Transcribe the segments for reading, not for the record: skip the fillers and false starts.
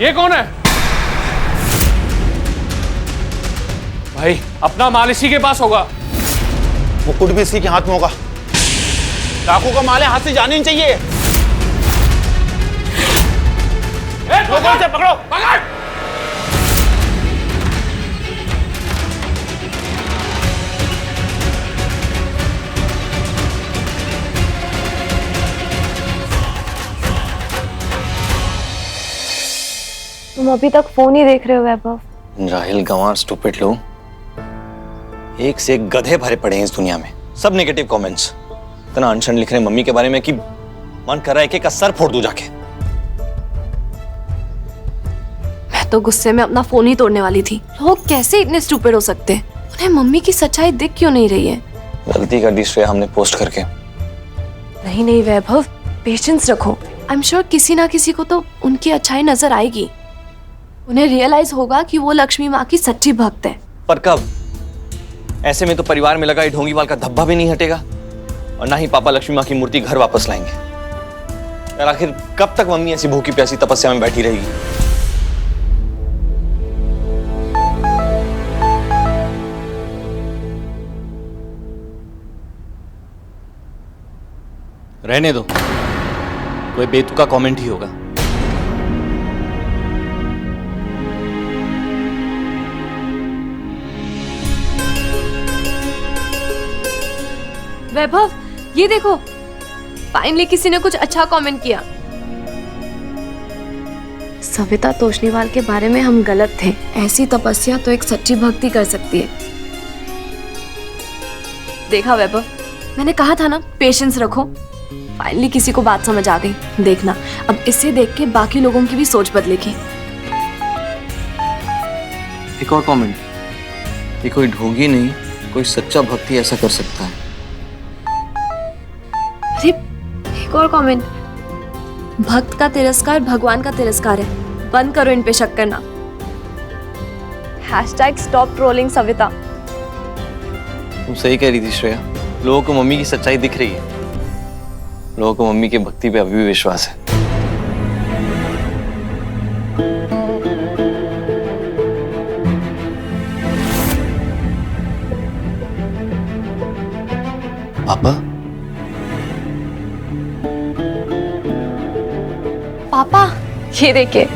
ये कौन है? भाई अपना माल इसी के पास होगा। मुकुट भी इसी के हाथ में होगा। डाकू का माल है, हाथ से जाने नहीं चाहिए। पकड़ो से पकड़ो, पकड़। तुम अभी तक फोन ही देख रहे हो वैभव। राहिल, गंवार, स्टूपिड लोग एक से एक गधे भरे पड़े हैं इस दुनिया में। सब नेगेटिव कमेंट्स, इतना अनशन लिख रहे हैं मम्मी के बारे में कि मन कर रहा है कि का सर फोड़ दूं जाके। मैं तो गुस्से में अपना फोन ही तोड़ने वाली थी। लोग कैसे इतने स्टूपिड हो सकते हैं? उन्हें मम्मी की सच्चाई दिख क्यों नहीं रही है? गलती कर दी श्रेया हमने पोस्ट करके। नहीं नहीं वैभव, पेशेंस रखो। आई एम श्योर किसी ना किसी को तो उनकी अच्छाई नजर आएगी। उन्हें रियलाइज होगा कि वो लक्ष्मी माँ की सच्ची भक्त है। पर कब? ऐसे में तो परिवार में लगा ये ढोंगीवाल का धब्बा भी नहीं हटेगा और ना ही पापा लक्ष्मी माँ की मूर्ति घर वापस लाएंगे। यार आखिर कब तक मम्मी ऐसी भूखी प्यासी तपस्या में बैठी रहेगी? रहने दो, कोई बेतुका कमेंट ही होगा। वैभव ये देखो, फाइनली किसी ने कुछ अच्छा कमेंट किया। सविता तोषनीवाल के बारे में हम गलत थे। ऐसी तपस्या तो एक सच्ची भक्ति कर सकती है। देखा वैभव, मैंने कहा था ना, पेशेंस रखो। फाइनली किसी को बात समझ आ गई। देखना, अब इसे देख के बाकी लोगों की भी सोच बदलेगी। एक और कमेंट, ये कोई ढोंगी नहीं, कोई सच्चा भक्ति ऐसा कर सकता है। अरे एक और कमेंट, भक्त का तिरस्कार भगवान का तिरस्कार है। बंद करो इन पे शक करना। #stop trolling Savita. तुम सही कह रही थी श्रेया, लोगों को मम्मी की सच्चाई दिख रही है। लोगों को मम्मी की भक्ति पे अभी भी विश्वास है। पापा, पापा ये देखिए,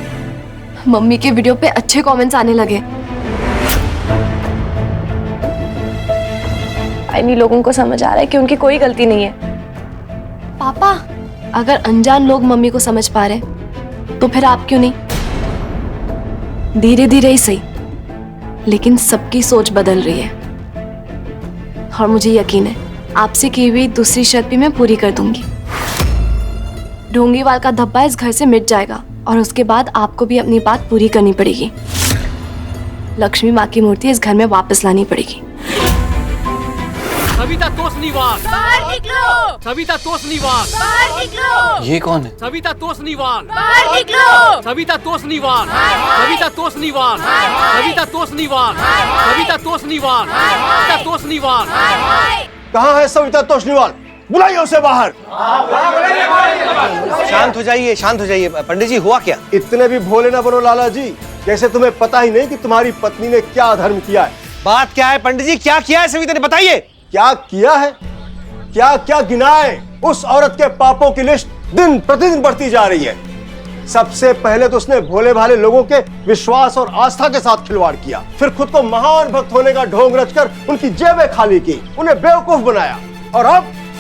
मम्मी के वीडियो पे अच्छे कमेंट्स आने लगे। फाइनली लोगों को समझ आ रहा है कि उनकी कोई गलती नहीं है। पापा, अगर अनजान लोग मम्मी को समझ पा रहे तो फिर आप क्यों नहीं? धीरे धीरे ही सही, लेकिन सबकी सोच बदल रही है। और मुझे यकीन है आपसे की हुई दूसरी शर्त भी मैं पूरी कर दूंगी। ढोंगीवाल का धब्बा इस घर से मिट जाएगा और उसके बाद आपको भी अपनी बात पूरी करनी पड़ेगी। लक्ष्मी माँ की मूर्ति इस घर में वापस लानी पड़ेगी। सविता तोषनीवाल बाहर निकलो! सविता तोषनीवाल बाहर निकलो! ये कौन है? सविता तोषनीवाल बाहर निकलो! सविता तोषनीवाल सविता तोषनीवाल सविता तोषनीवाल सविता तोषनीवाल सविता तोषनीवाल। कहाँ है सविता तोषनीवाल? बुलाइए उसे बाहर। शांत हो जाइए, शांत हो जाइए। पंडित जी, हुआ क्या? इतने भी भोले ना बनो लाला जी, जैसे तुम्हें पता ही नहीं कि तुम्हारी पत्नी ने क्या अधर्म किया है। बात क्या है पंडित जी, क्या किया है सविता ने? बताइए। क्या किया है? क्या क्या गिनाए? उस औरत के पापों की लिस्ट दिन प्रतिदिन बढ़ती जा रही है। सबसे पहले तो उसने भोले भाले लोगों के विश्वास और आस्था के साथ खिलवाड़ किया, फिर खुद को महान भक्त होने का ढोंग रचकर उनकी जेबें खाली की, उन्हें बेवकूफ बनाया, और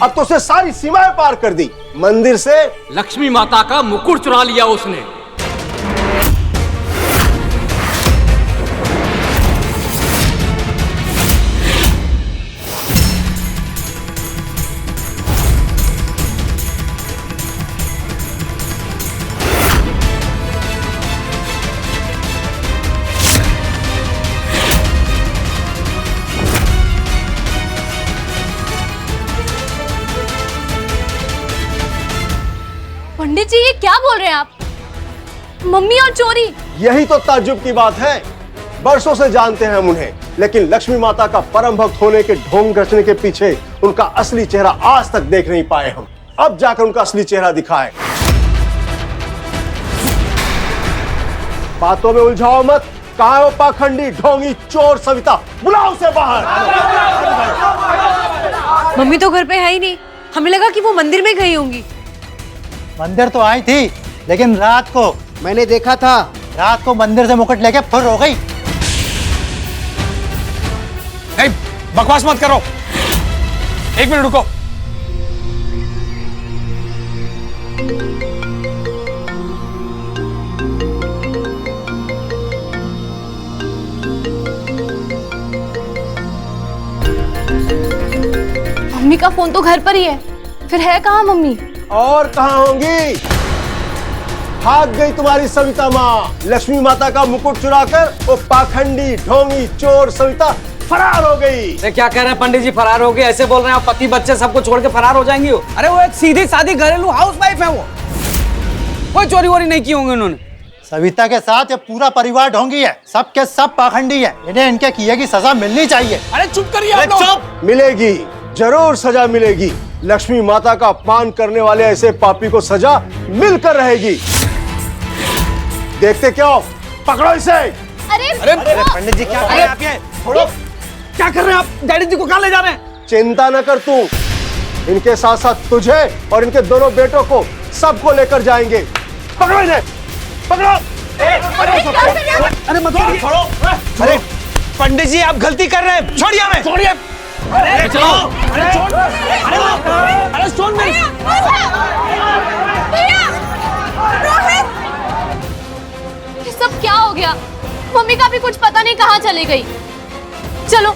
अब तो उसने सारी सीमाएं पार कर दी। मंदिर से लक्ष्मी माता का मुकुट चुरा लिया उसने। पंडित जी, ये क्या बोल रहे हैं आप? मम्मी और चोरी? यही तो ताज्जुब की बात है। बरसों से जानते हैं हम उन्हें, लेकिन लक्ष्मी माता का परम भक्त होने के ढोंग रचने के पीछे उनका असली चेहरा आज तक देख नहीं पाए हम। अब जाकर उनका असली चेहरा दिखाए। बातों में उलझाओ मत। कहाँ है वो पाखंडी ढोंगी चोर सविता? बुलाओ उसे बाहर। मम्मी तो घर पे है ही नहीं, हमें लगा कि वो मंदिर में गई होंगी। मंदिर तो आई थी, लेकिन रात को मैंने देखा था। रात को मंदिर से मुकुट लेके फुर हो गई। नहीं, बकवास मत करो। एक मिनट रुको। मम्मी का फोन तो घर पर ही है, फिर है कहाँ मम्मी? और कहाँ होंगी? भाग गई तुम्हारी सविता माँ। लक्ष्मी माता का मुकुट चुराकर वो पाखंडी ढोंगी चोर सविता फरार हो गई। अरे क्या कह रहे हैं पंडित जी, फरार हो गए? ऐसे बोल रहे हैं आप पति बच्चे सबको छोड़ के फरार हो जाएंगी? अरे वो एक सीधी सादी घरेलू हाउस वाइफ है, वो कोई चोरी वोरी नहीं की होंगे उन्होंने। सविता के साथ ये पूरा परिवार ढोंगी है, सब के सब पाखंडी है। इन्हें इनके किए की सजा मिलनी चाहिए। अरे चुप करिए आप लोग। चुप। मिलेगी, जरूर सजा मिलेगी। लक्ष्मी माता का अपमान करने वाले ऐसे पापी को सजा मिलकर रहेगी। देखते क्यों? पकड़ो इसे। अरे पंडित जी क्या कर रहे हैं आप? ये छोड़ो। क्या कर रहे हैं आप? डैडी जी को कहाँ ले जा रहे हैं? चिंता न कर तू, इनके साथ साथ तुझे और इनके दोनों बेटों को सबको लेकर जाएंगे। पकड़ो इन्हें, पकड़ो। अरे मत छोड़ो। अरे पंडित जी आप गलती कर रहे हैं, छोड़िए हमें। छोड़िए। अरे चलो। अरे छोड़। अरे छोड़ मेरी। ये सब क्या हो गया? मम्मी का भी कुछ पता नहीं कहाँ चली गई। चलो।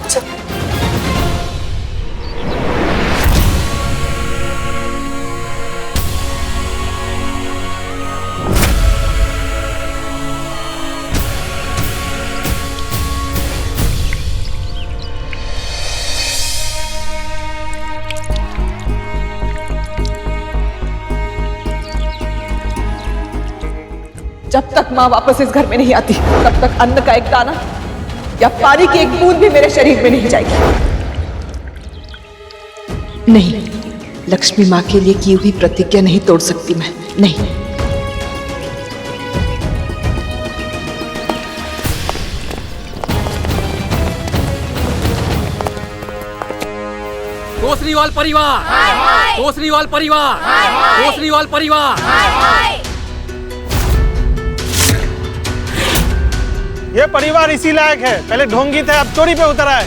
जब तक माँ वापस इस घर में नहीं आती तब तक अन्न का एक दाना या पानी की एक बूंद भी मेरे शरीर में नहीं जाएगी। नहीं, लक्ष्मी माँ के लिए की हुई प्रतिज्ञा नहीं तोड़ सकती मैं, नहीं। केसरीवाल परिवार, केसरीवाल परिवार, केसरीवाल परिवार। ये परिवार इसी लायक है, पहले ढोंगी थे अब चोरी पे उतर आए।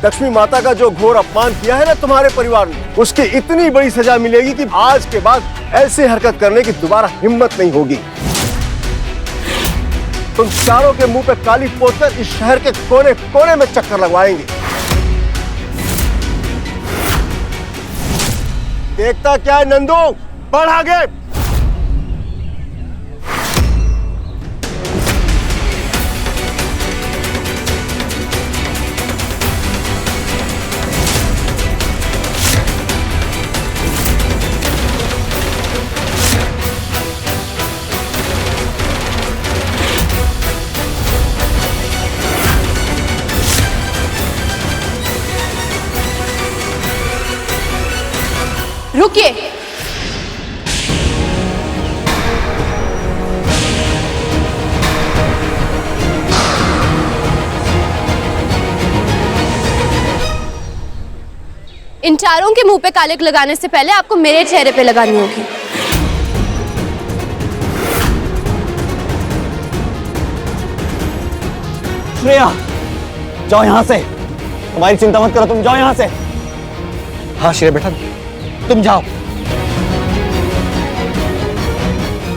लक्ष्मी माता का जो घोर अपमान किया है ना तुम्हारे परिवार ने, उसकी इतनी बड़ी सजा मिलेगी कि आज के बाद ऐसी हरकत करने की दोबारा हिम्मत नहीं होगी। तुम चारों के मुंह पे काली पोतकर इस शहर के कोने कोने में चक्कर लगवाएंगे। देखता क्या है नंदू, बढ़ आगे। रुकिए। इन चारों के मुंह पे कालिक लगाने से पहले आपको मेरे चेहरे पे लगानी होगी। श्रेया, जाओ यहाँ से। हमारी चिंता मत करो, तुम जाओ यहाँ से। हाँ श्रेया बेटा, तुम जाओ।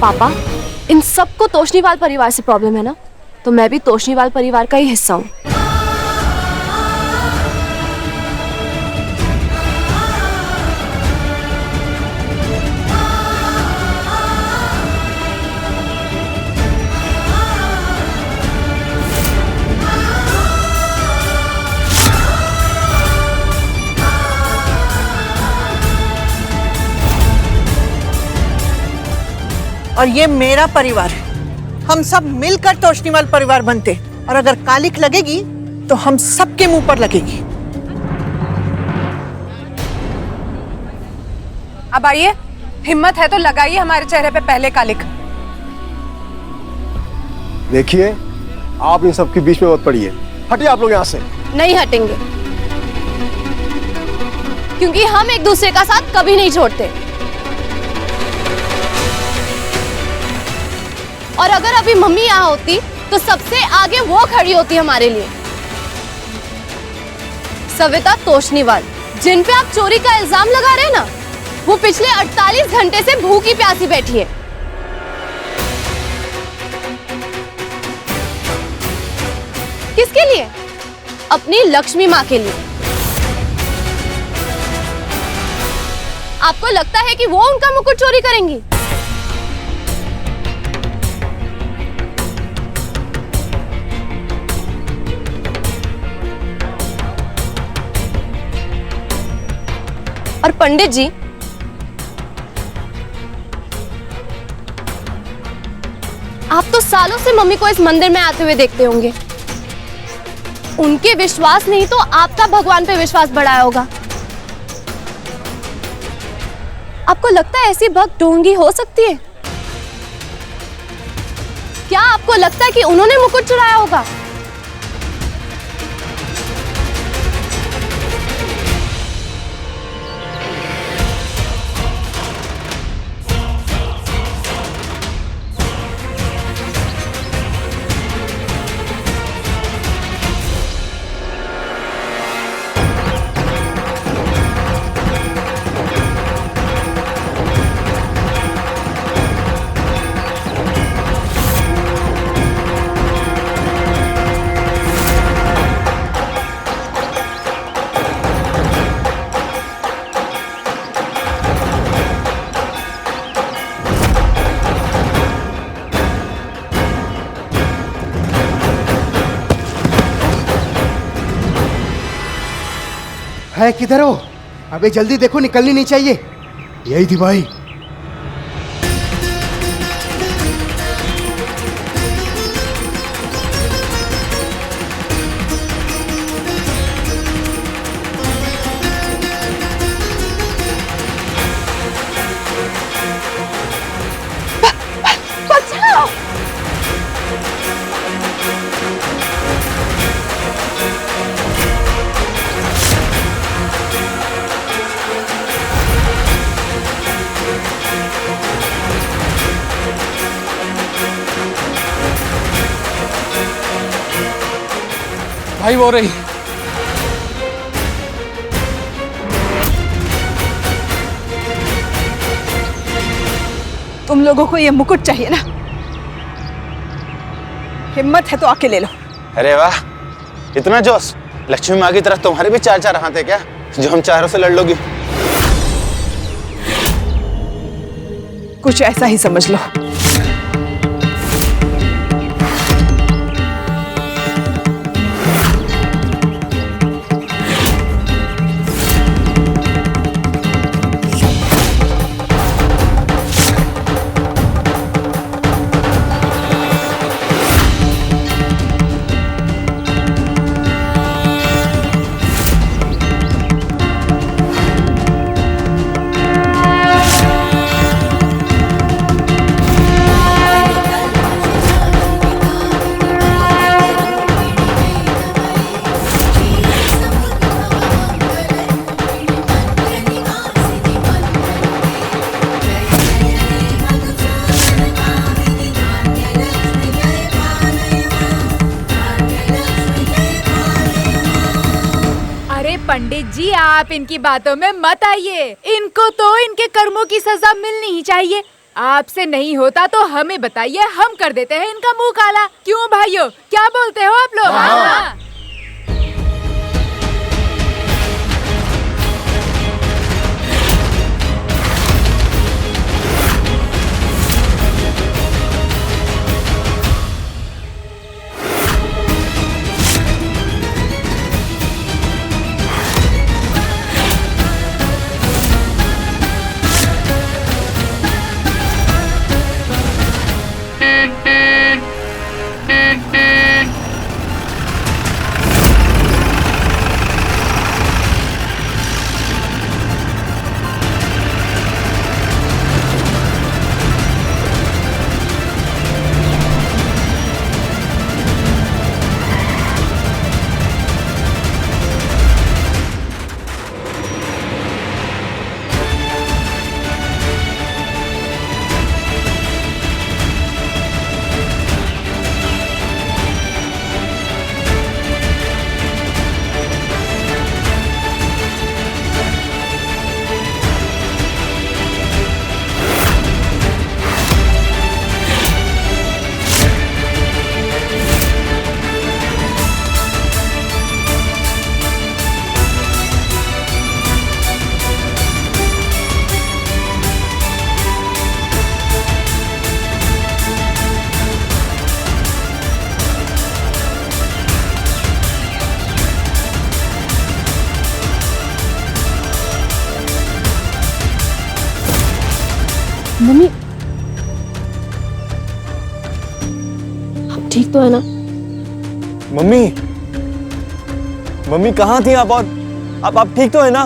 पापा, इन सबको तोशनीवाल परिवार से प्रॉब्लम है ना, तो मैं भी तोशनीवाल परिवार का ही हिस्सा हूँ। और ये मेरा परिवार है, हम सब मिलकर तोशनीवाल परिवार बनते, और अगर कालिक लगेगी तो हम सबके मुंह पर लगेगी। अब आइए, हिम्मत है तो लगाइए हमारे चेहरे पे पहले कालिक। देखिए, आप इन सब के बीच में मत पड़िए। हटिए आप लोग यहाँ से। नहीं हटेंगे, क्योंकि हम एक दूसरे का साथ कभी नहीं छोड़ते। और अगर अभी मम्मी यहाँ होती तो सबसे आगे वो खड़ी होती हमारे लिए। सविता तोषनीवाल, जिन पे आप चोरी का इल्जाम लगा रहे हैं ना, वो पिछले 48 घंटे से भूखी प्यासी बैठी है। किसके लिए? अपनी लक्ष्मी माँ के लिए। आपको लगता है कि वो उनका मुकुट चोरी करेंगी? और पंडित जी, आप तो सालों से मम्मी को इस मंदिर में आते हुए देखते होंगे। उनके विश्वास नहीं तो आपका भगवान पे विश्वास बढ़ाया होगा। आपको लगता है ऐसी भक्त ढोंगी हो सकती है? क्या आपको लगता है कि उन्होंने मुकुट चुराया होगा? है किधर हो? अबे जल्दी देखो, निकलनी नहीं चाहिए। यही थी भाई। बचाओ! भाई वो रही। तुम लोगों को ये मुकुट चाहिए ना? हिम्मत है तो आके ले लो। अरे वाह, इतना जोश! लक्ष्मी माँ की तरफ तुम्हारे भी चार चार हाथ है क्या, जो हम चारों से लड़ लोगी? कुछ ऐसा ही समझ लो। पंडित जी, आप इनकी बातों में मत आइए। इनको तो इनके कर्मों की सजा मिलनी ही चाहिए। आपसे नहीं होता तो हमें बताइए, हम कर देते हैं इनका मुंह काला। क्यों भाइयों, क्या बोलते हो आप लोग? हाँ। मम्मी आप ठीक तो है ना? मम्मी, मम्मी कहाँ थी आप? और आप ठीक तो है ना?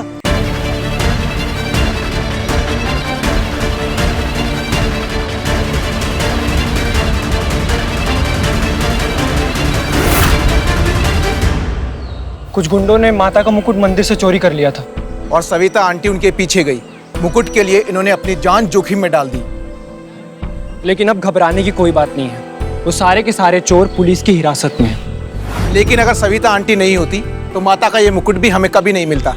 कुछ गुंडों ने माता का मुकुट मंदिर से चोरी कर लिया था और सविता आंटी उनके पीछे गई। मुकुट के लिए इन्होंने अपनी जान जोखिम में डाल दी। लेकिन अब घबराने की कोई बात नहीं है, वो सारे के सारे चोर पुलिस की हिरासत में हैं। लेकिन अगर सविता आंटी नहीं होती तो माता का ये मुकुट भी हमें कभी नहीं मिलता।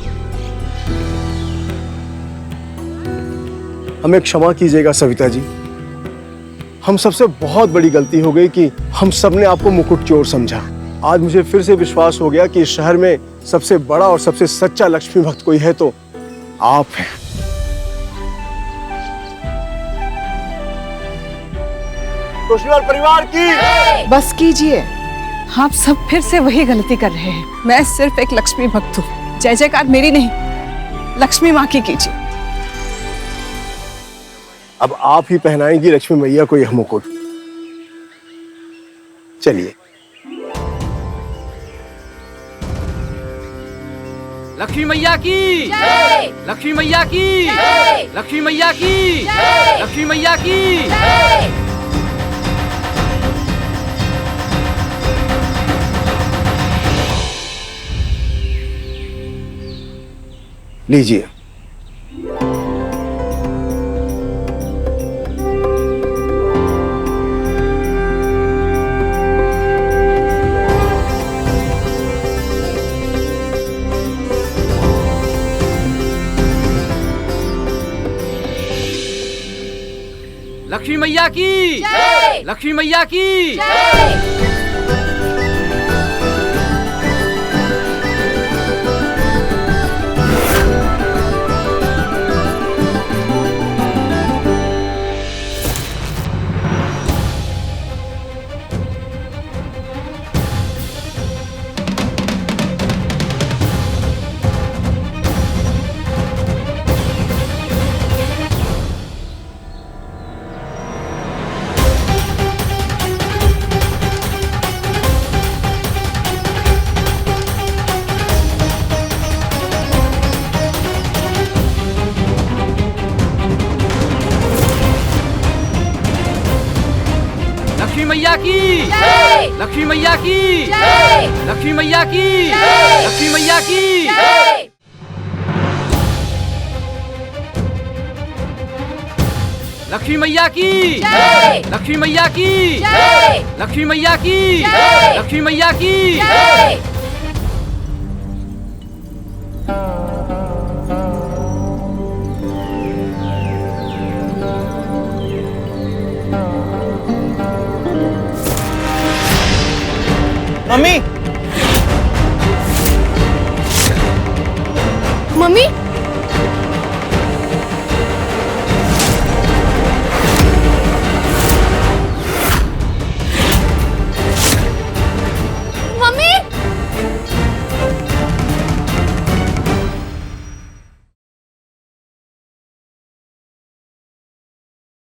हमें क्षमा कीजिएगा सविता जी, हम सबसे बहुत बड़ी गलती हो गई कि हम सबने आपको मुकुट चोर समझा। आज मुझे फिर से विश्वास हो गया कि इस शहर में सबसे बड़ा और सबसे सच्चा लक्ष्मी भक्त कोई है तो आप हैं। तोषणीवाल परिवार की बस कीजिए, आप सब फिर से वही गलती कर रहे हैं। मैं सिर्फ एक लक्ष्मी भक्त हूँ, जय जयकार मेरी नहीं, लक्ष्मी माँ की कीजिए। अब आप ही पहनाएंगी लक्ष्मी मैया को यह मुकुट। चलिए। लक्ष्मी मैया की जय, लक्ष्मी मैया की जय, लक्ष्मी मैया की जय, लक्ष्मी मैया की जय। लीजिए। लक्ष्मी मैया की जय, लक्ष्मी मैया की जय। लक्ष्मी मैया की जय, लक्ष्मी मैया की जय, लक्ष्मी मैया की जय, लक्ष्मी मैया की जय। लक्ष्मी मैया की जय, लक्ष्मी मैया की जय, लक्ष्मी मैया की जय, लक्ष्मी मैया की जय। Mummy, mummy